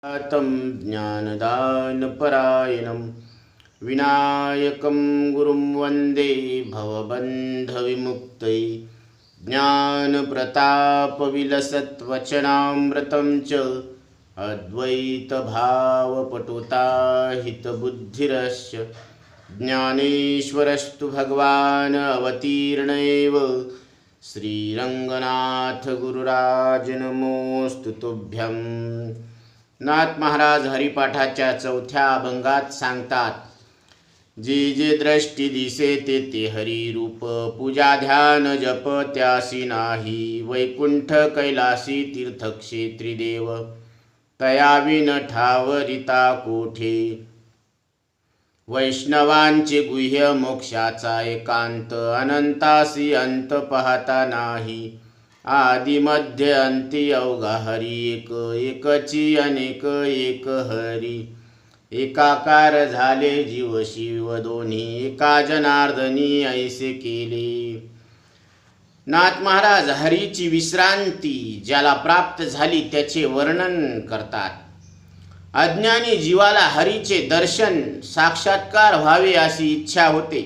तं ज्ञानदानपरायणं विनायकं गुरुं वन्दे भवबन्धविमुक्तये ज्ञानप्रतापविलसत्वचनामृतं च अद्वैतभावपटुताहितबुद्धिरस्य ज्ञानेश्वरस्तु भगवान् अवतीर्ण एव श्रीरंगनाथ गुरुराज नमोस्तु तुभ्यं। नाथ महाराज हरिपाठाच्या चौथ्या अभंगात सांगतात, जे जे दृष्टी दिसे ते ते हरिरूप, पूजा ध्यान जप त्यासी नाही, वैकुंठ कैलासी तीर्थक्षेत्री देव, तयाविन ठावरिता कोठे, वैष्णवांचे गुह्य मोक्षाचा एकांत, अनंतासी अंत पाहता नाही, आदि मध्य अंती अवघा हरी एक, एकची अनेक एक हरी, एकाकार झाले जीव शिव दोन्ही, एका जनार्दनी ऐसे केले। नाथ महाराज हरीची विश्रांती ज्याला प्राप्त झाली त्याचे वर्णन करतात। अज्ञानी जीवाला हरीचे दर्शन साक्षात्कार व्हावे अशी इच्छा होते,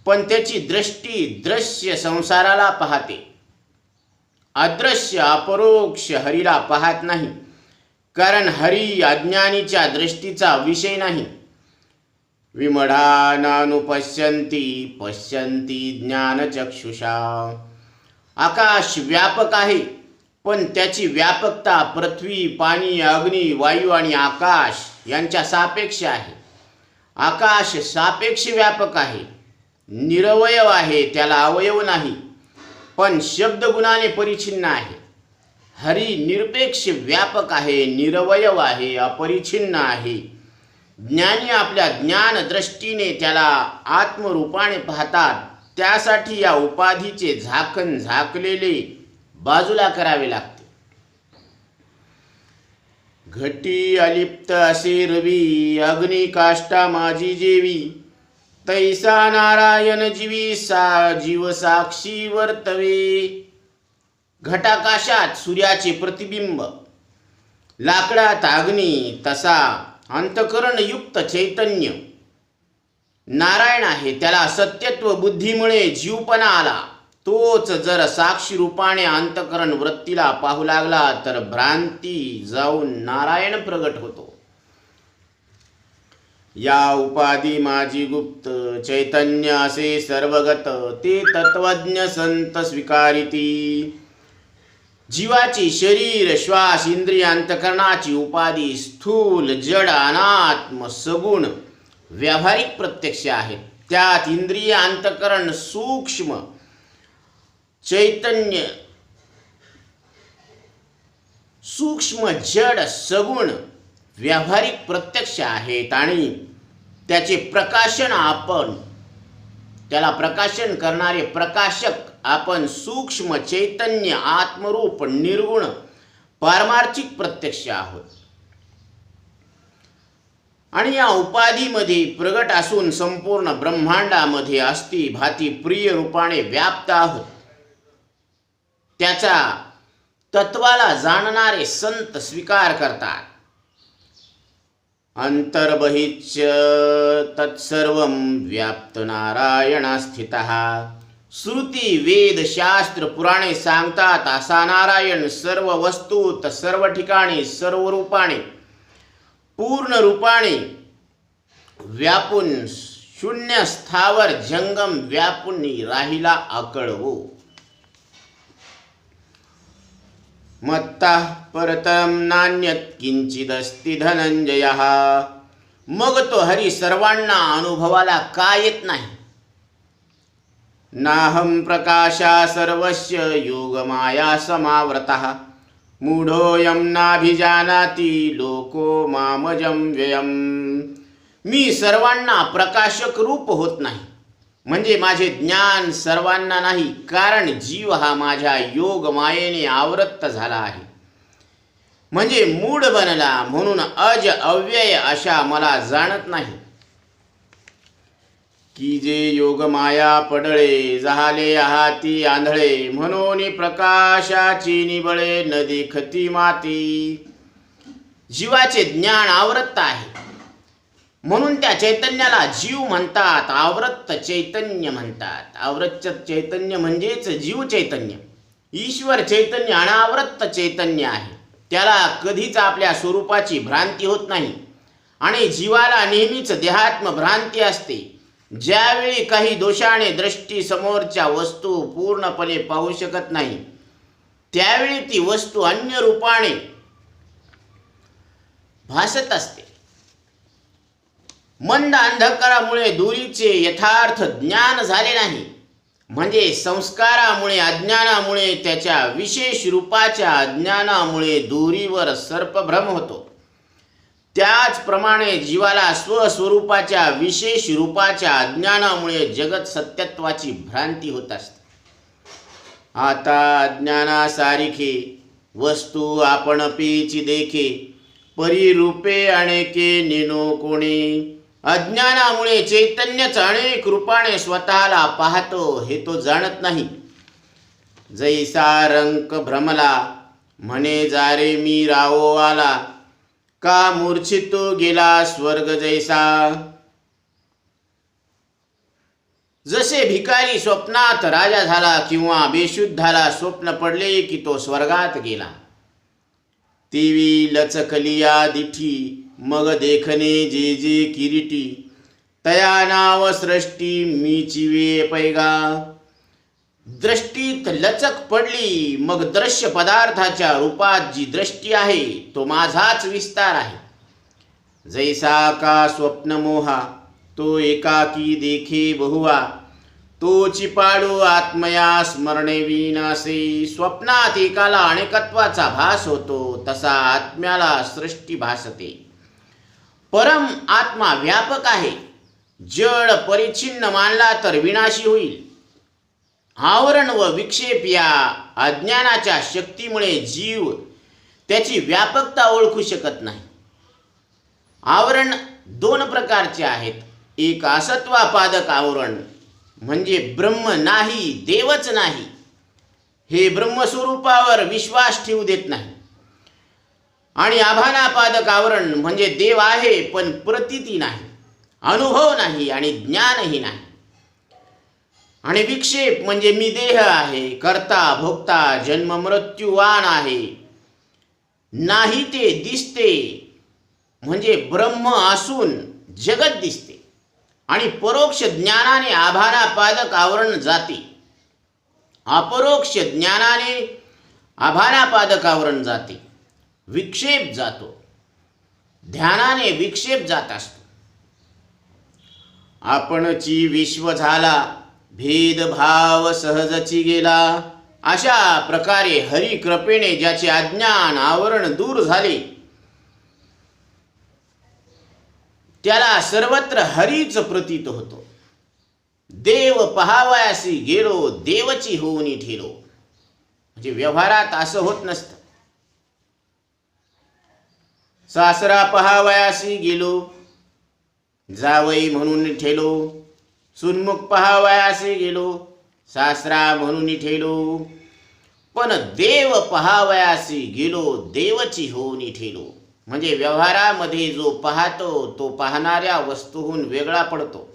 पण त्याची दृष्टी दृश्य संसाराला पाहते, अदृश्य अपरोक्ष हरीला पाहत नाही, कारण हरी अज्ञानीच्या दृष्टीचा विषय नाही। विमढानानुपश्यन्ति पश्यन्ति ज्ञानचक्षुषा, आकाश व्यापक आहे, पण त्याची व्यापकता पृथ्वी पाणी अग्नी वायू आणि आकाश यांच्या सापेक्ष आहे। आकाश सापेक्ष व्यापक आहे, निरवयव आहे, त्याला अवयव नाही, पण शब्दगुणाने परिच्छिन्न आहे। हरी निरपेक्ष व्यापक आहे, निरवयव आहे, अपरिच्छिन्न आहे। ज्ञानी आपल्या ज्ञान दृष्टीने त्याला आत्मरूपाने पाहतात, त्यासाठी या उपाधीचे झाकण झाकलेले बाजूला करावे लागते। घटी अलिप्त असे रवी, अग्नी काष्टा माझी जेवी, तैसा नारायण जीवी सा जीव साक्षी वर्तवे। घटाकाशात सूर्याचे प्रतिबिंब, लाकडात अग्नी, तसा अंतकरण युक्त चैतन्य नारायण आहे, त्याला सत्यत्व बुद्धीमुळे जीवपणा आला। तोच जर साक्षी रूपाने अंतकरण वृत्तीला पाहू लागला तर भ्रांती जाऊन नारायण प्रगट होतो। या उपाधी माझी गुप्त, चैतन्य असे सर्वगत, ते तत्वज्ञ संत स्वीकारिती। जीवाची शरीर श्वास इंद्रिय अंतकरणाची उपाधी स्थूल जड अनात्म सगुण व्यावहारिक प्रत्यक्ष आहेत। त्यात इंद्रिय अंतकरण सूक्ष्म चैतन्य सूक्ष्म जड सगुण व्यावहारिक प्रत्यक्ष आहेत, आणि त्याचे प्रकाशन आपण, त्याला प्रकाशन करणारे प्रकाशक आपण सूक्ष्म चैतन्य आत्मरूप निर्गुण पारमार्थिक प्रत्यक्ष आहोत। आणि या उपाधीमध्ये प्रगट असून संपूर्ण ब्रह्मांडामध्ये अस्ति भाती प्रिय रूपाने व्याप्त आहोत। त्याचा तत्वाला जाणणारे संत स्वीकार करतात। अंतर्बहिश्च तत्सर्वं व्याप्त नारायण स्थितः। श्रुती वेद शास्त्र पुराणे सांगतात, असा नारायण सर्व वस्तूत सर्व ठिकाणी सर्व रूपाने पूर्ण रूपाने व्यापून शून्य स्थावर जंगम व्यापून राहिला अकळवो। मत्तः परतरं नान्यत् किंचिदस्ति धनंजयः। मग तो हरी सर्वांना अनुभवाला का येत नाही? नाहं प्रकाशा सर्वस्य योगमाया समावृतः, मूढोऽयं नाभिजानाति लोको मामजं व्ययम्। मी सर्वांना प्रकाशक रूप होत नाही, म्हणजे माझे ज्ञान सर्वांना नाही, कारण जीव हा माझ्या योग मायेने आवृत्त झाला आहे, म्हणजे मूढ बनला, म्हणून अज अव्यय अशा मला जाणत नाही। की जे योग माया पडळे, झाले आहाती आंधळे, म्हणून प्रकाशाची निबळे न देखती माती। जीवाचे ज्ञान आवृत्त आहे, म्हणून त्या चैतन्याला जीव म्हणतात, आवृत्त चैतन्य म्हणतात. आवृत्त चैतन्य म्हणजेच जीव चैतन्य. ईश्वर चैतन्य अनावृत्त चैतन्य आहे. त्याला कधीच आपल्या स्वरूपाची भ्रांती होत नाही आणि जीवाला नेहमीच देहात्म भ्रांती असते. ज्यावेळी काही दोषाने दृष्टी समोरच्या वस्तू पूर्णपणे पाहू शकत नाही, त्यावेळी ती वस्तू अन्य रूपाने भासत असते. मंद अंधकारामुळे दूरीचे यथार्थ ज्ञान झाले नाही, म्हणजे संस्कारामुळे अज्ञानामुळे त्याच्या विशेष रूपाच्या अज्ञानामुळे दूरीवर सर्पभ्रम होतो. त्याचप्रमाणे जीवाला स्वस्वरूपाच्या विशेष रूपाच्या अज्ञानामुळे जगत सत्यत्वाची भ्रांती होत असते. आता अज्ञानासारिखे वस्तू आपण पेची देखे, परी रूपे अनेके निनो कोणी. अज्ञानामुळे चैतन्यच अनेक रूपाने स्वतःला पाहतो हे तो जाणत नाही. जैसा रंक भ्रमला म्हणे जारे मी रावो आला, का मूर्छितो गेला स्वर्ग जैसा. जसे भिकारी स्वप्नात राजा झाला किंवा बेशुद्धाला स्वप्न पडले की तो स्वर्गात गेला. तीवी लचकलिया दिठी मग देखणे जे जे किरीटी, तया नाव सृष्टी मीची वे पैगा. दृष्टीत लचक पडली, मग दृश्य पदार्थाच्या रूपात जी दृष्टी आहे तो माझाच विस्तार आहे. जैसा का स्वप्न मोहा तो एकाकी देखे बहुवा, तो चिपाडू आत्मया स्मरणे विनासे. स्वप्नात एकाला अनेकत्वाचा भास होतो, तसा आत्म्याला सृष्टी भासते. परम आत्मा व्यापक आहे. जड परिच्छिन्न मानला तर विनाशी होईल. आवरण व विक्षेप या अज्ञानाच्या शक्तीमुळे जीव त्याची व्यापकता ओळखू शकत नाही. आवरण दोन प्रकारचे आहेत. एक असत्वापादक आवरण, म्हणजे ब्रह्म नाही, देवच नाही, हे ब्रह्मस्वरूपावर विश्वास ठेवू देत नाही. आणि आभानापादक आवरण, म्हणजे देव आहे पण प्रतीती नाही, अनुभव नाही आणि ज्ञानही नाही. आणि विक्षेप म्हणजे मी देह आहे, करता भोगता जन्म मृत्यूवान आहे, नाही ते दिसते, म्हणजे ब्रह्म असून जगत दिसते. आणि परोक्ष ज्ञानाने आभानापादक आवरण जाते, अपरोक्ष ज्ञानाने आभानापादक आवरण जाते. विक्षेप जातो, ध्यानाने विक्षेप जात असतो. आपणची विश्व झाला, भेदभाव सहजची गेला. अशा प्रकारे हरी कृपेने ज्याचे अज्ञान आवरण दूर झाले, त्याला सर्वत्र हरीच प्रतीत होतो. देव पहावयासी गेलो, देवची होऊनी ठेलो. म्हणजे व्यवहारात असं होत नसतं. सासरा पहावयासी गेलो, जावई म्हणून ठेलो. सुन्मुख पहावयासी गेलो, सासरा म्हणून ठेलो. पण देव पहावयासी गेलो, देवची होऊनी ठेलो. म्हणजे व्यवहारामध्ये जो पाहतो तो पाहणाऱ्या वस्तूहून वेगळा पडतो.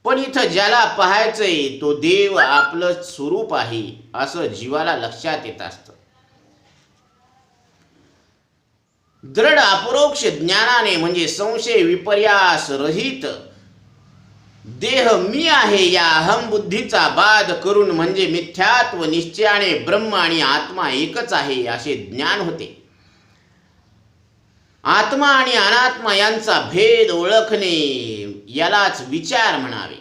पण इथं ज्याला पाहायचंय तो देव आपलं स्वरूप आहे असं जीवाला लक्षात येत असतं. दृढ अपरोक्ष ज्ञानाने, म्हणजे संशय विपर्यास रहित, देह मी आहे या अहम बुद्धीचा बाध करून, म्हणजे मिथ्यात्व निश्चयाने ब्रह्म आणि आत्मा एकच आहे असे ज्ञान होते. आत्मा आणि अनात्मा यांचा भेद ओळखणे यालाच विचार म्हणावे.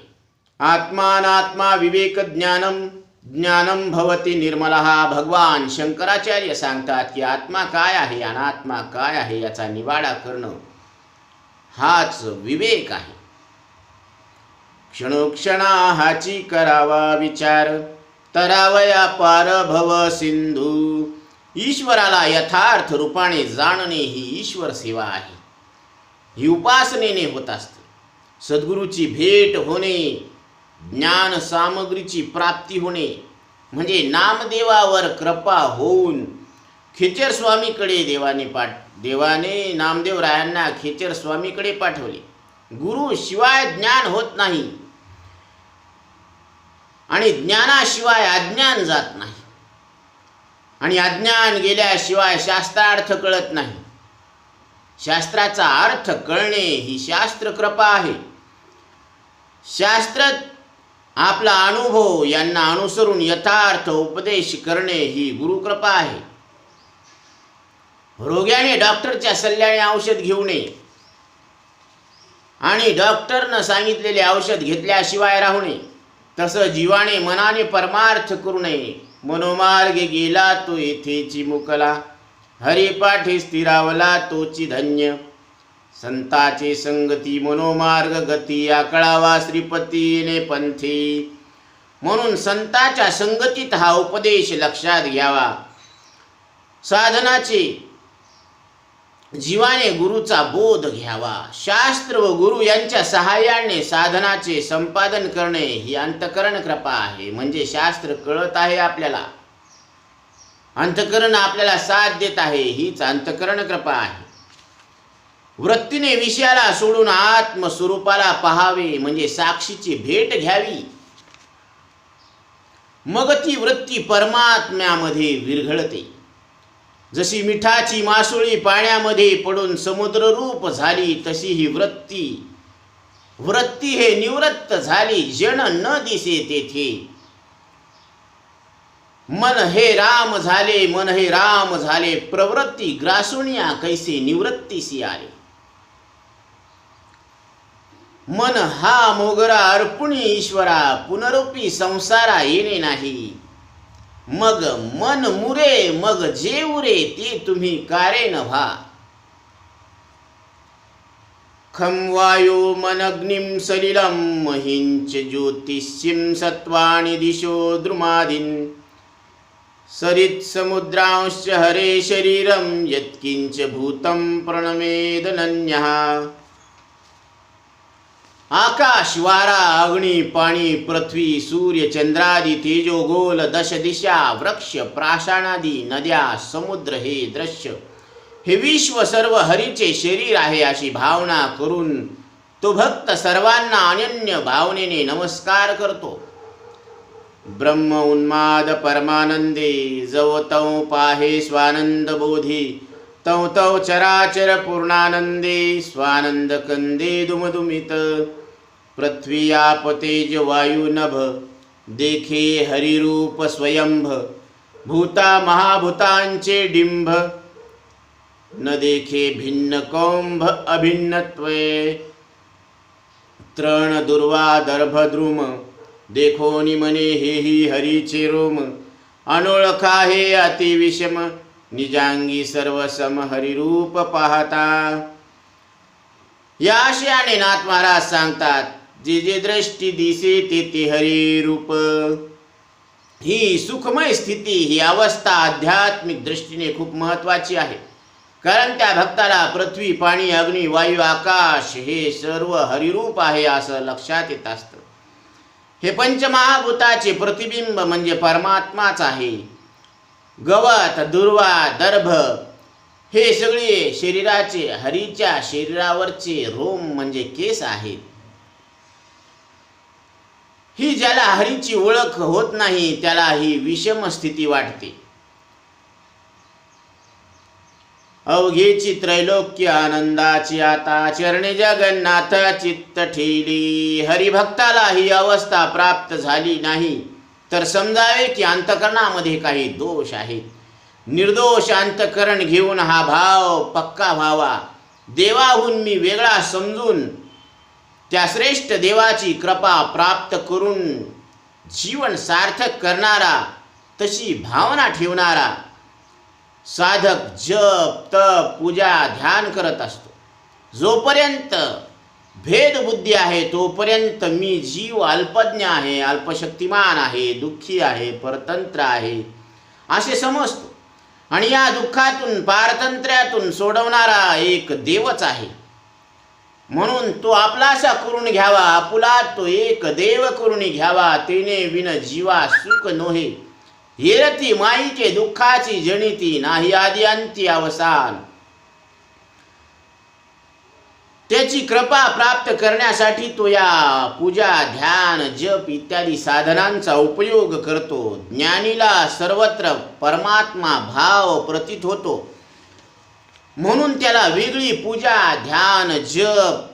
आत्मानात्मा विवेक ज्ञानम ज्ञानम भवती निर्मलः. भगवान शंकराचार्य सांगतात की आत्मा काय आहे, अनात्मा काय आहे याचा निवाडा करणं हाच विवेक आहे. क्षणोक्षणा हाची करावा विचार, तरावया पार भव सिंधू. ईश्वराला यथार्थ रूपाने जाणणे ही ईश्वर सेवा आहे. ही उपासनेने होत असते. सद्गुरूची भेट होणे, ज्ञान सामग्रीची प्राप्ती होणे, म्हणजे नामदेवावर कृपा होऊन खेचर स्वामीकडे देवाने नामदेव रायांना खेचर स्वामीकडे पाठवले. गुरु शिवाय ज्ञान होत नाही आणि ज्ञानाशिवाय अज्ञान जात नाही आणि अज्ञान गेल्याशिवाय शास्त्रार्थ कळत नाही. शास्त्राचा अर्थ कळणे ही शास्त्र कृपा आहे. शास्त्र आपला अनुभव यांना अनुसरून यथार्थ उपदेश करणे ही गुरुकृपा आहे. रोग्याने डॉक्टरच्या सल्ल्याने औषध घेऊ नये आणि डॉक्टरनं सांगितलेले औषध घेतल्याशिवाय राहू नये. तसं जीवाने मनाने परमार्थ करू नये. मनोमार्गे गेला तो येथेची मुकला, हरिपाठी स्थिरावला तोची धन्य. संताचे संगती मनोमार्ग गती, आकळावा श्रीपतीने पंथी. म्हणून संताच्या संगतीत हा उपदेश लक्षात घ्यावा. साधनाचे जीवाने गुरुचा बोध घ्यावा. शास्त्र व गुरु यांच्या सहाय्याने साधनाचे संपादन करणे ही अंतःकरण कृपा आहे. म्हणजे शास्त्र कळत आहे आपल्याला, अंतःकरण आपल्याला साथ देत आहे, हीच अंतःकरण कृपा आहे. वृत्तीने विषयाला सोडून आत्मस्वरूपाला पहावे म्हणजे साक्षीची भेट घ्यावी. मग ती वृत्ती परमात्म्यामध्ये विरघळते. जशी मिठाची मासोळी पाण्यामध्ये पडून समुद्र रूप झाली, तशी ही वृत्ती हे निवृत्त झाली, जन न दिसे तेथे. मन हे राम झाले, प्रवृत्ती ग्रासुनिया कैसे निवृत्तीसी आले. मन हा मोगरा अर्पुणी ईश्वरा, पुनरुपी संसारा येणे नाही. मग मन मुरे मग जे उरे, ते तुम्ही कारे न व्हा. खम वायो मनग्निम सलिलम, महिंच ज्योतिष्यम सत्वानि दिशो द्रुमादीन. सरित समुद्रांश्च हरे शरीरम, यत्किंच भूतं प्रणमेदनन्यः. आकाश वारा अग्नी पाणी पृथ्वी सूर्य चंद्रादी तेजो गोल दश दिशा वृक्ष प्राशाणादी नद्या समुद्र हे दृश्य हे विश्व सर्व हरीचे शरीर आहे अशी भावना करून तो भक्त सर्वांना अनन्य भावनेने नमस्कार करतो. ब्रह्म उन्माद परमानंदे, जव तव पाहे स्वानंद बोधी. तव तव चराचर पूर्णानंदे, स्वानंद कंदे दुमदुमित. पृथ्वी आप तेज वायु नभ, देखे हरिरूप स्वयंभ. भूता महाभूतांचे डिंभ, न देखे भिन्न कौंभ अभिन्नत्वे. तृण दुर्वा दर्भ द्रुम, देखो निमने हेही हरीचे रोम. अनोळखा हे अतिविषम, निजांगी सर्वसम हरिरूप पाहता. या आशयाने नाथ महाराज सांगतात, जे जे दृष्टी दिसे ते ते हरी रूप. ही सुखमय स्थिती, ही अवस्था आध्यात्मिक दृष्टीने खूप महत्त्वाची आहे. कारण त्या भक्ताला पृथ्वी पाणी अग्नी वायू आकाश हे सर्व हरिरूप आहे असं लक्षात येत असतं. हे पंचमहाभूताचे प्रतिबिंब म्हणजे परमात्माच आहे. गवत दुर्वा दर्भ हे सगळे शरीराचे हरीच्या शरीरावरचे रोम म्हणजे केस आहेत. ही ज्याला हरीची ओळख होत नाही त्याला ही विषम स्थिती वाटते. अवघेची त्रैलोक्य आनंदाची आता, चरणे जगन्नाथ चित्त ठेली. हरिभक्ताला ही अवस्था प्राप्त झाली नाही तर समजावे की अंतःकरणामध्ये काही दोष आहेत. निर्दोष अंतःकरण घेऊन हा भाव पक्का व्हावा. देवाहून मी वेगळा समजून त्या श्रेष्ठ देवाची कृपा प्राप्त करून जीवन सार्थक करणारा, तशी भावना ठेवणारा साधक जप तप पूजा ध्यान करत असतो. जोपर्यंत भेदबुद्धी आहे तोपर्यंत मी जीव अल्पज्ञ आहे, अल्पशक्तिमान आहे, दुःखी आहे, परतंत्र आहे असे समजतो. आणि या दुःखातून पारतंत्र्यातून सोडवणारा एक देवच आहे. म्हणून तो आपलासा करून घ्यावा, आपुला तो एक देव करून घ्यावा. तेने विन जीवा सुख नोहे, येरती माईके दुःखाची जनिती, नाही आदी अंती अवसान. त्याची कृपा प्राप्त करण्यासाठी तो या पूजा, ध्यान, जप इत्यादी साधनांचा उपयोग करतो. ज्ञानीला सर्वत्र परमात्मा भाव प्रतीत होतो, म्हणून त्याला वेगळी पूजा, ध्यान, जप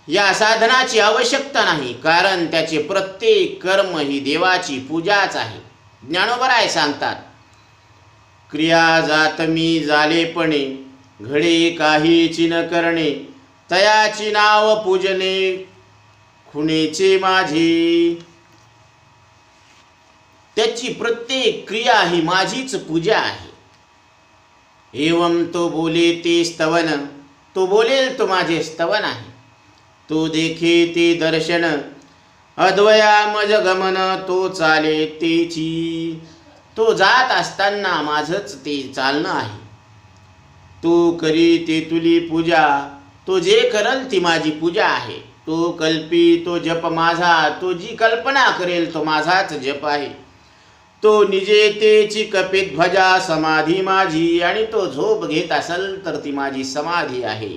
या साधनाची आवश्यकता नाही, कारण त्याचे प्रत्येक कर्म ही देवाची पूजाच आहे. ज्ञानोबराय सांगतात, क्रिया जात मी झालेपणे, घडे काहीची न करणे, तयाची नाव पूजने, खुणेचे माझी. त्याची प्रत्येक क्रिया ही माझीच पूजा आहे. एवं तो बोले ते स्तवन, तो बोलेल तो माझे स्तवन आहे. तो देखे ते दर्शन, अद्वया मज गमन, तो चाले तेची. तो जात असताना माझंच ते चालणं आहे. तो करी ते तुली पूजा, तो जे करल ती माझी पूजा आहे. तो कल्पी तो जप माझा, तो जी कल्पना करेल तो माझाच जप आहे. तो निजे तेची कपित ध्वजा, समाधी माझी. आणि तो झोप घेत असेल तर ती माझी समाधी आहे.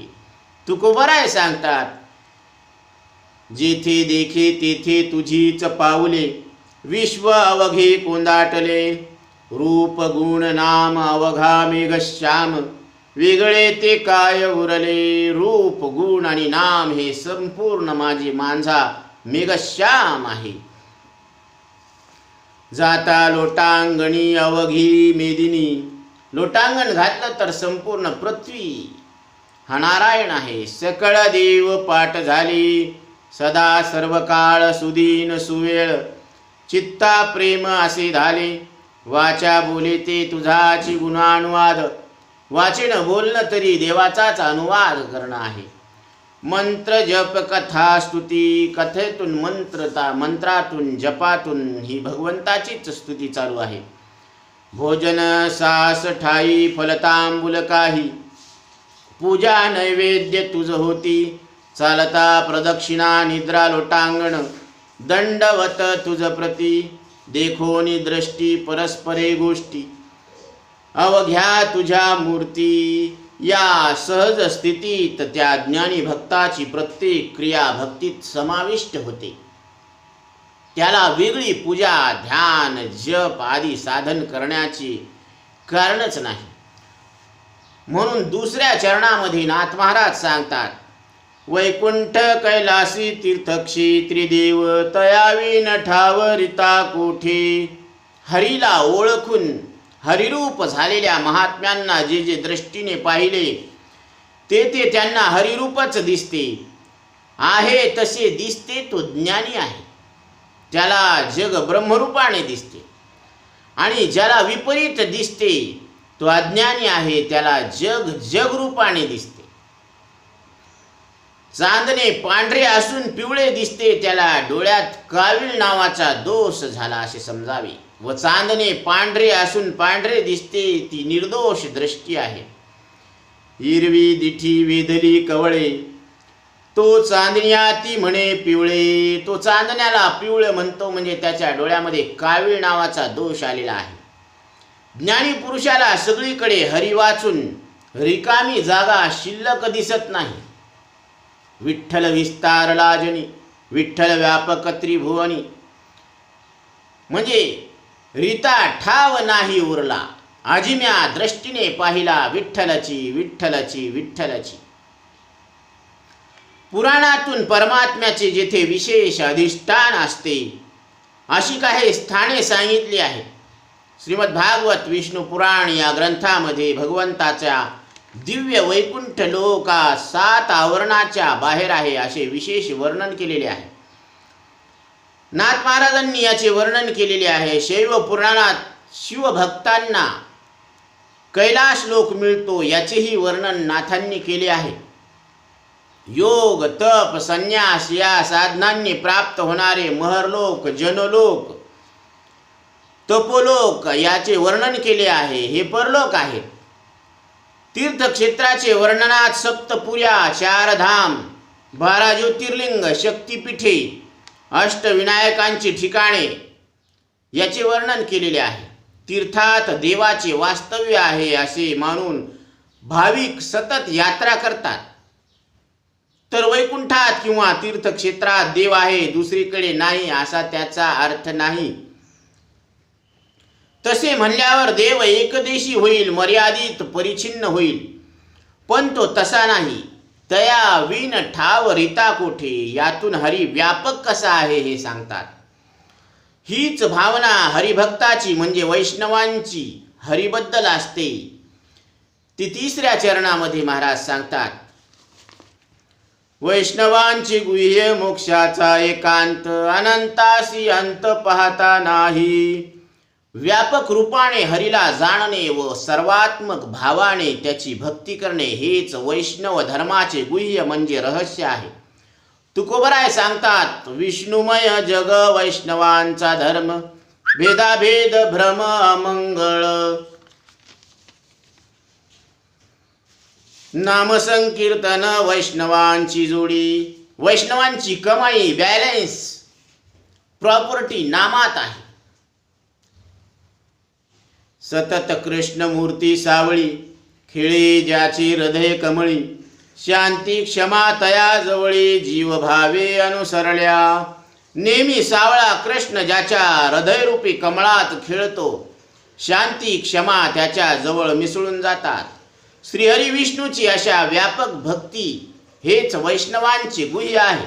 तुकोबराय सांगतात, जेथे देखे तेथे तुझीच पाऊले, विश्व अवघे कोंदाटले, रूप गुण नाम अवघा मेघश्याम, वेगळे ते काय उरले. रूप गुण आणि नाम हे संपूर्ण माझे मांझा मेघश्याम आहे. जाता लोटांगणी अवघी मेदिनी, लोटांगण घातलं तर संपूर्ण पृथ्वी हा नारायण आहे. सकळ देव पाठ झाली, सदा सर्व काळ सुदीन सुवेळ, चित्ता प्रेम असे झाले. वाचा बोले ते तुझाची गुणानुवाद, वाचेन बोलणं तरी देवाचाच अनुवाद करणं आहे. मंत्र जप कथा स्तुती, कथेतून मंत्रातून जपातून ही भगवंताचीच स्तुती चालू आहे. भोजन सास ठाई फलतांबुल काही, पूजा नैवेद्य तुझ होती. चालता प्रदक्षिणा निद्रा लोटांगण, दंडवत तुझ प्रती. देखोनी दृष्टी परस्परे गोष्टी, अवघ्या तुझ्या मूर्ती. या सहज स्थितीत त्या ज्ञानी भक्ताची प्रत्येक क्रिया भक्तीत समाविष्ट होते. त्याला वेगळी पूजा, ध्यान, जप आदी साधन करण्याची कारणच नाही. म्हणून दुसऱ्या चरणामध्ये नाथ महाराज सांगतात, वैकुंठ कैलासी तीर्थक्षेत्री देव, तयावी न ठावरिता कोठे. हरीला ओळखून हरिरूप झालेल्या महात्म्यांना जे जे दृष्टीने पाहिले ते ते त्यांना हरिरूपच दिसते. आहे तसे दिसते तो ज्ञानी आहे. त्याला जग ब्रह्मरूपाने दिसते. आणि ज्याला विपरीत दिसते तो अज्ञानी आहे, त्याला जग जगरूपाने दिसते. चांदणे पांढरे असून पिवळे दिसते, त्याला डोळ्यात कावीळ नावाचा दोष झाला असे समजावे. व चांदणे पांढरे असून पांढरे दिसते, ती निर्दोष दृष्टी आहे. हिरवी दिठी वेधली कवळे, तो चांदण्या ती म्हणे पिवळे. तो चांदण्याला पिवळे म्हणतो म्हणजे त्याच्या डोळ्यामध्ये कावीळ नावाचा दोष आलेला आहे. ज्ञानी पुरुषाला सगळीकडे हरी वाचून रिकामी जागा शिल्लक दिसत नाही. विठ्ठल विस्तारला जनी, विठ्ठल व्यापक त्रिभुवनी, म्हणजे रीता ठाव नाही उरला. आजिम्या दृष्टीने पाहिला विठ्ठलची विठ्ठलची विठ्ठलची. पुराणातून परमात्म्याचे जेथे विशेष अधिष्ठान असते अशी काही स्थाने सांगितली आहेत. श्रीमद भागवत विष्णू पुराण या ग्रंथामध्ये भगवंताच्या दिव्य वैकुंठ लोका 7 आवरणाच्या बाहेर आहे असे विशेष वर्णन केलेले आहे. नाथ महाराजांनी याचे वर्णन केलेले आहे. शैव पुराणात शिवभक्तांना कैलाश लोक मिळतो याचेही वर्णन नाथांनी केले आहे. योग, तप, संन्यास या साधनांनी प्राप्त होणारे महरलोक, जनलोक, तपोलोक याचे वर्णन केले आहे. हे परलोक आहेत. तीर्थक्षेत्राचे वर्णनात सप्तपुर्या, 4 धाम, 12 ज्योतिर्लिंग, शक्तिपीठे, अष्टविनायकांची ठिकाणे याचे वर्णन केलेले आहे. तीर्थात देवाचे वास्तव्य आहे असे मानून भाविक सतत यात्रा करतात, तर वैकुंठात किंवा तीर्थक्षेत्रात देव आहे, दुसरीकडे नाही असा त्याचा अर्थ नाही. तसे म्हणल्यावर देव एकदेशी होईल, मर्यादित परिच्छिन्न होईल, पण तो तसा नाही. तया विन ठाव रीता कोठे, यातून हरी व्यापक कसा आहे हे सांगतात. हीच भावना हरिभक्ताची म्हणजे वैष्णवांची हरिबद्दल असते. ती 3ऱ्या चरणामध्ये महाराज सांगतात, वैष्णवांची गुह्य मोक्षाचा एकांत, अनंतासी अंत पाहता नाही. व्यापक रूपाने हरीला जाणणे व सर्वात्मक भावाने त्याची भक्ती करणे हेच वैष्णव धर्माचे गुह्य म्हणजे रहस्य आहे. तुकोबराय सांगतात, विष्णुमय जग वैष्णवांचा धर्म, भेदाभेद भ्रम अमंगळ. नामसंकीर्तन वैष्णवांची जोडी, वैष्णवांची कमाई, बॅलन्स, प्रॉपर्टी नामात आहे. सतत कृष्णमूर्ती सावळी, खेळे ज्याची हृदय कमळी, शांती क्षमा तया जवळी, जीव भावे अनुसरल्या. नेहमी सावळा कृष्ण ज्याच्या हृदयरूपी कमळात खेळतो, शांती क्षमा त्याच्या जवळ मिसळून जातात. श्रीहरी विष्णूची अशा व्यापक भक्ती हेच वैष्णवांचे गुह्य आहे.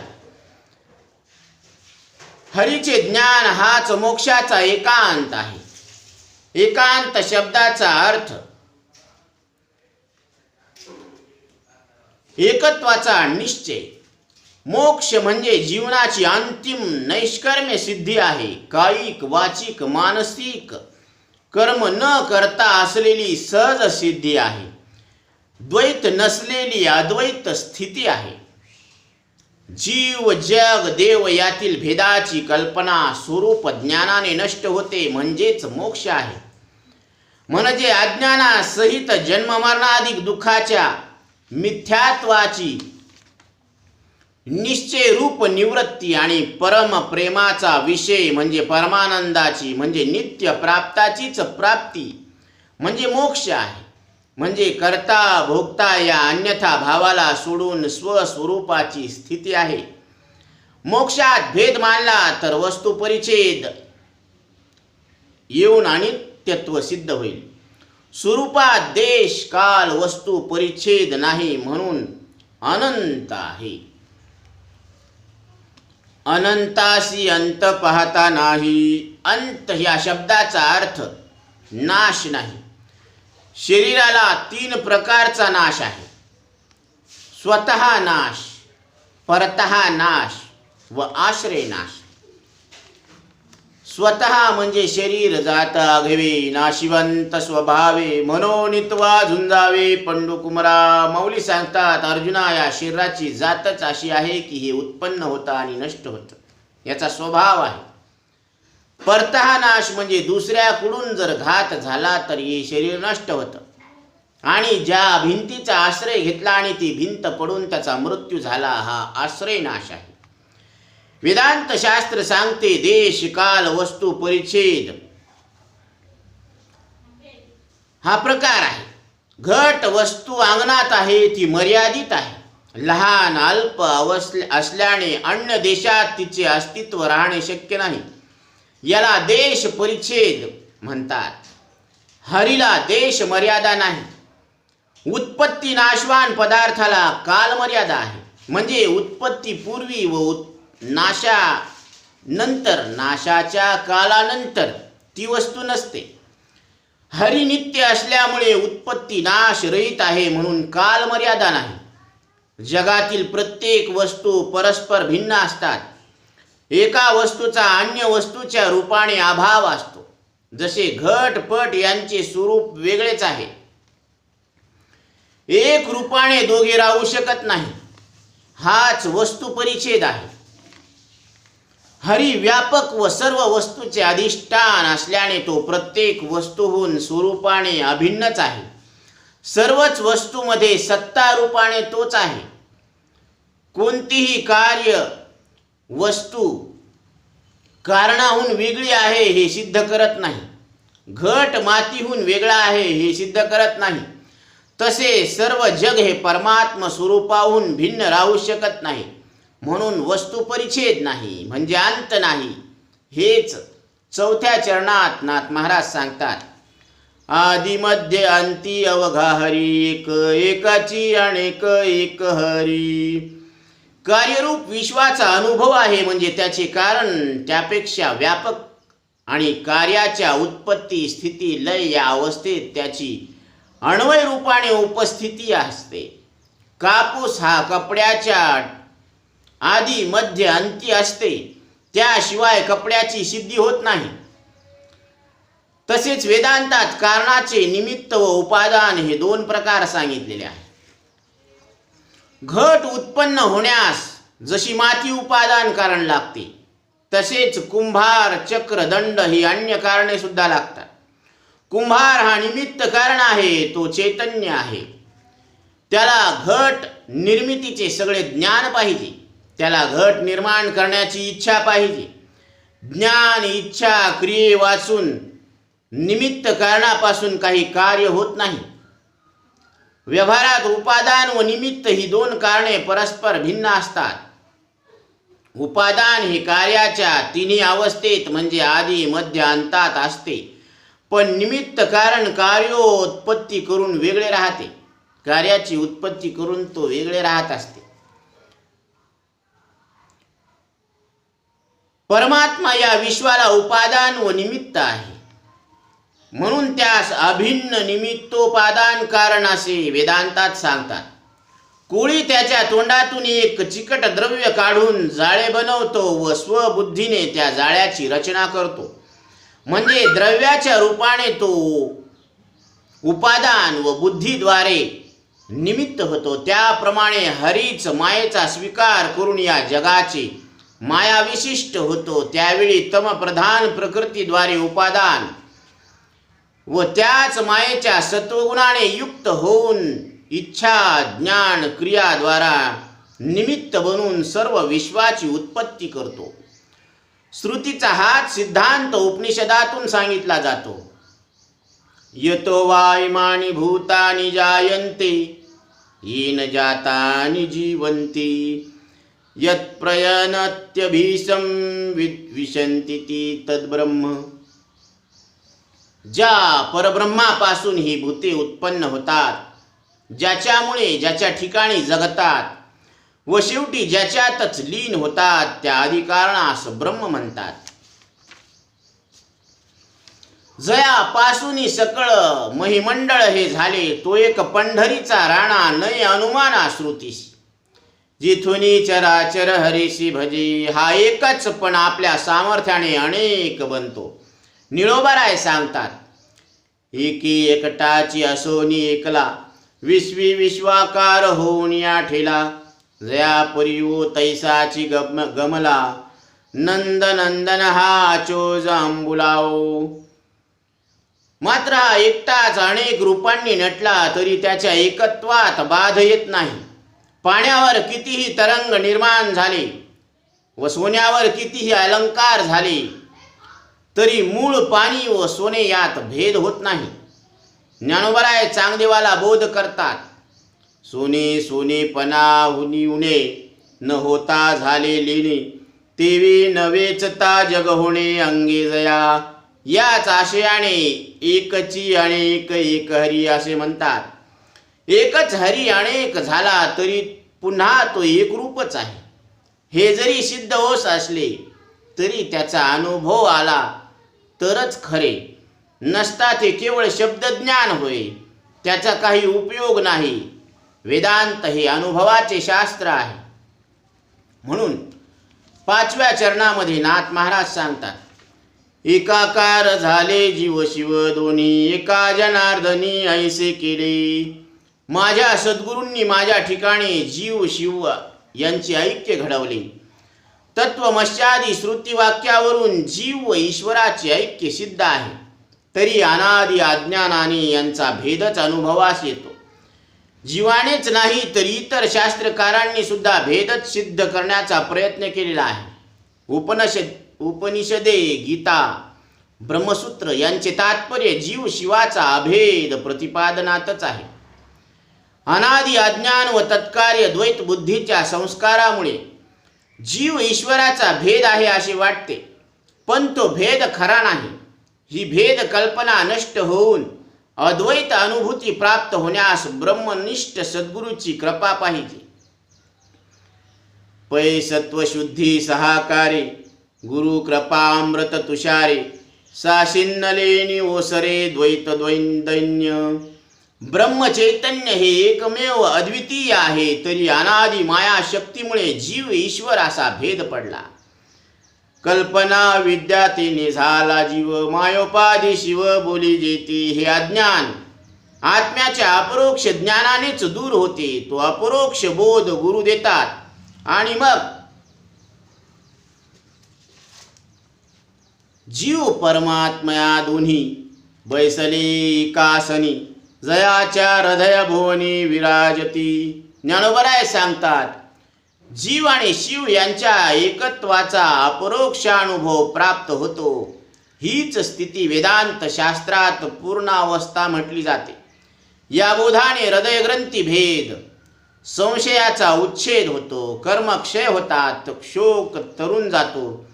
हरीचे ज्ञान हाच मोक्षाचा एकांत आहे. एकांत शब्दाचा अर्थ एकत्वाचा निश्चय. मोक्ष म्हणजे जीवनाची अंतिम नैष्कर्म्य सिद्धी आहे. कायिक वाचिक मानसिक कर्म न करता असलेली सहज सिद्धी आहे. द्वैत नसलेली अद्वैत स्थिती आहे. जीव जग देव यातील भेदाची कल्पना स्वरूप ज्ञानाने नष्ट होते, म्हणजेच मोक्ष आहे. म्हणजे अज्ञानासहित जन्ममरणाधिक दुःखाच्या मिथ्यात्वाची निश्चय रूप निवृत्ती आणि परम प्रेमाचा विषय म्हणजे परमानंदाची म्हणजे नित्य प्राप्ताचीच प्राप्ती म्हणजे मोक्ष आहे. म्हणजे करता भोगता या अन्यथा भावाला सोडून स्वस्वरूपाची स्थिती आहे. मोक्षात भेद मानला तर वस्तू परिच्छेद येऊन अनित्यत्व सिद्ध होईल. स्वरूपात देश काल वस्तू परिच्छेद नाही म्हणून अनंत आहे. अनंतासी अंत पाहता नाही. अंत या शब्दाचा अर्थ नाश नाही. शरीराला 3 प्रकारचा नाश आहे. स्वतः नाश, परतः नाश व आश्रय नाश. स्वतः म्हणजे शरीर जात आघवे, नाशिवंत स्वभावे, मनोनित्वा झुंजावे. पंडुकुमरा मौली सांगतात, अर्जुना या शरीराची जातच अशी आहे की हे उत्पन्न होतं आणि नष्ट होतं, याचा स्वभाव आहे. परतः नाश म्हणजे दुसऱ्याकडून जर घात झाला तर हे शरीर नष्ट होतं आणि ज्या भिंतीचा आश्रय घेतला आणि ती भिंत पडून त्याचा मृत्यू झाला, हा आश्रय नाश आहे. वेदांत शास्त्र सांगते देश काल वस्तू परिच्छेद हा प्रकार आहे. घट वस्तू अंगणात आहे, ती मर्यादित आहे, लहान अल्प असल्याने अन्य देशात तिचे अस्तित्व राहणे शक्य नाही. याला देश परिच्छेद म्हणतात. हरीला देश मर्यादा नाही. उत्पत्ती नाशवान पदार्थाला काल मर्यादा आहे. म्हणजे उत्पत्ती पूर्वी व नाशानंतर, नाशाच्या कालानंतर ती वस्तू नसते. हरी नित्य असल्यामुळे उत्पत्ती नाश रहित आहे म्हणून काल मर्यादा नाही. जगातील प्रत्येक वस्तू परस्पर भिन्न असतात. एका वस्तूचा अन्य वस्तूच्या रूपाने अभाव असतो. जसे घट पट यांचे स्वरूप वेगळेच आहे. एक रूपाने दोघे राहू शकत नाही. हाच वस्तू परिच्छेद आहे. हरी व्यापक व सर्व वस्तूचे अधिष्ठान असल्याने तो प्रत्येक वस्तूहून स्वरूपाने अभिन्नच आहे. सर्वच वस्तूमध्ये सत्ता रूपाने तोच आहे. कोणतीही कार्य वस्तू कारणाहून वेगळी आहे हे सिद्ध करत नाही. घट मातीहून वेगळा आहे हे सिद्ध करत नाही, तसे सर्व जग हे परमात्म स्वरूपाहून भिन्न राहू शकत नाही. म्हणून वस्तू परिच्छेद नाही म्हणजे अंत नाही. हेच चौथ्या चरणात नाथ महाराज सांगतात. आदि मध्य अंती अवघा हरी, एक एकाची अनेक एक हरी. कार्यरूप विश्वाचा अनुभव आहे म्हणजे त्याचे कारण त्यापेक्षा व्यापक आणि कार्याच्या उत्पत्ती स्थिती लय या अवस्थेत त्याची अन्वय रूपाने उपस्थिती असते. कापूस हा कपड्याच्या आदी मध्य अंती असते, त्याशिवाय कपड्याची सिद्धी होत नाही. तसेच वेदांतात कारणाचे निमित्त व उपादान हे दोन प्रकार सांगितलेले आहेत. घट उत्पन्न होण्यास जशी माती उपादान कारण लागते, तसेच कुंभार चक्र दंड ही अन्य कारणे सुद्धा लागतात. कुंभार हा निमित्त कारण आहे, तो चैतन्य आहे. त्याला घट निर्मितीचे सगळे ज्ञान पाहिजे, त्याला घट निर्माण करण्याची इच्छा पाहिजे. ज्ञान इच्छा क्रिये वाचून निमित्त कारणापासून काही कार्य होत नाही. व्यवहारात उपादान व निमित्त ही दोन कारणे परस्पर भिन्न असतात. उपादान हे कार्याच्या तिन्ही अवस्थेत म्हणजे आदी मध्य अंतात असते, पण निमित्त कारण कार्योत्पत्ती करून वेगळे राहते. कार्याची उत्पत्ती करून तो वेगळे राहत असते. परमात्मा या विश्वाला उपादान व निमित्त आहे, म्हणून त्यास अभिन्न निमित्तोपादान कारण असे वेदांतात सांगतात. कोळी त्याच्या तोंडातून एक चिकट द्रव्य काढून जाळे बनवतो व स्वबुद्धीने त्या जाळ्याची रचना करतो, म्हणजे द्रव्याच्या रूपाने तो उपादान व बुद्धीद्वारे निमित्त होतो. त्याप्रमाणे हरीच मायेचा स्वीकार करून या जगाचे माया विशिष्ट होतो. त्यावेळी तमप्रधान प्रकृतीद्वारे उपादान व त्याच मायेच्या सत्वगुणाने युक्त होऊन इच्छा ज्ञान क्रियाद्वारा निमित्त बनून सर्व विश्वाची उत्पत्ती करतो. श्रुतीचा हाच सिद्धांत उपनिषदातून सांगितला जातो. यतो वा इमानि भूतानि जायन्ते येन जातानि जीवन्ति यत् प्रयनत्यभीसं विशन्ति तद्ब्रह्म. ज्या परब्रह्मापासून ही भूते उत्पन्न होतात, ज्याच्यामुळे ज्याच्या ठिकाणी जगतात व शेवटी ज्याच्यातच लीन होतात, त्या अधिकारणास ब्रह्म म्हणतात. जयापासून सकळ महिमंडळ हे झाले, तो एक पंढरीचा राणा नय अनुमाना श्रुतीस. जिथुनी चराचर हरीसी भजी. हा एकच पण आपल्या सामर्थ्याने अनेक बनतो. निळोबाराय सांगतात. एकी एकटाची असोनी एकला, विश्वी विश्वाकार होऊन या ठेला. जया परियो तैसाची गमला, नंद नंदन हा चोज अंबुलाओ. मात्र हा एकटाच अनेक रूपांनी नटला तरी त्याच्या एकत्वात बाध येत नाही. पाण्यावर कितीही तरंग निर्माण झाले व सोन्यावर कितीही अलंकार झाले तरी मूळ पाणी व सोने यात भेद होत नाही. ज्ञानोबराय चांगदेवाला बोध करतात. सोने सोनेपणा हुनी उणे, न होता झाले लेणे. तेवी नवेचता जग होणे अंगे जया. याच आशयाने एकची अनेक एक हरी असे म्हणतात. एकच हरी अनेक झाला तरी पुन्हा तो एकरूपच आहे. हे जरी सिद्ध होस असले तरी त्याचा अनुभव आला तरच खरे. नसता ते केवळ शब्दज्ञान होय, त्याचा काही उपयोग नाही. वेदांत हे अनुभवाचे शास्त्र आहे. म्हणून 5व्या चरणामध्ये नाथ महाराज सांगतात. एकाकार झाले जीव शिव दोन्ही, एका जनार्दनी ऐसे केले. माझ्या सद्गुरूंनी माझ्या ठिकाणी जीव शिव यांचे ऐक्य घडवले. तत्वमश्यादी श्रुतिवाक्यावरून जीव व ईश्वराचे ऐक्य सिद्ध आहे, तरी अनादि अज्ञानाने यांचा भेदच अनुभवास येतो. जीवानेच नाही तर इतर शास्त्रकारांनी सुद्धा भेदच सिद्ध करण्याचा प्रयत्न केलेला आहे. उपनिषदे, गीता, ब्रह्मसूत्र यांचे तात्पर्य जीव शिवाचा अभेद प्रतिपादनातच आहे. अनादि अज्ञान व तत्कार्य द्वैत बुद्धीच्या संस्कारामुळे जीव ईश्वराचा भेद आहे असे वाटते, पण तो भेद खरा नाही. ही भेद कल्पना नष्ट होऊन अद्वैत अनुभूती प्राप्त होण्यास ब्रह्मनिष्ठ सद्गुरूची कृपा पाहिजे. पै सत्वशुद्धी सहाकारे गुरु कृपामृत तुषारे साशिन्नलेनी ओसरे द्वैत द्वैंदैन्य. ब्रह्मचैतन्य हे एकमेव अद्वितीय आहे, तरी अनादि माया शक्तीमुळे जीव ईश्वर असा भेद पडला. कल्पना विद्यातेने झाला जीव मायोपाधी शिव बोली जेती. हे अज्ञान आत्म्याच्या अपरोक्ष ज्ञानानेच दूर होते. तो अपरोक्ष बोध गुरु देतात आणि मग जीव परमात्मया दोन्ही बैसले कासनी जयाच्या हृदय भुवनी विराजती. ज्ञानोबराय सांगतात, जीव आणि शिव यांच्या एकत्वाचा अपरोक्षानुभव प्राप्त होतो. हीच स्थिती वेदांत शास्त्रात पूर्णावस्था म्हटली जाते. या बोधाने हृदयग्रंथी भेद संशयाचा उच्छेद होतो, कर्मक्षय होतात, शोक तरून जातो,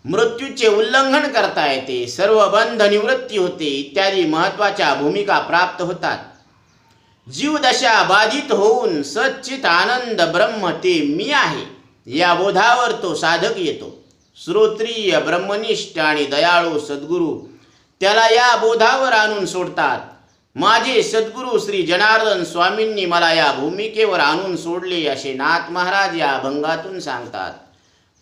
मृत्यूचे उल्लंघन करता येते, सर्व बंध निवृत्ती होते इत्यादी महत्त्वाच्या भूमिका प्राप्त होतात. जीवदशा बाधित होऊन सच्चित आनंद ब्रह्म ते मी आहे या बोधावर तो साधक येतो. श्रोत्रिय ब्रह्मनिष्ठ आणि दयाळू सद्गुरू त्याला या बोधावर आणून सोडतात. माझे सद्गुरू श्री जनार्दन स्वामींनी मला या भूमिकेवर आणून सोडले असे नाथ महाराज या अभंगातून सांगतात.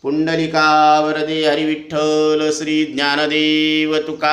पुंडलिका वरदे हरिविठ्ठल श्री ज्ञानदेव तुका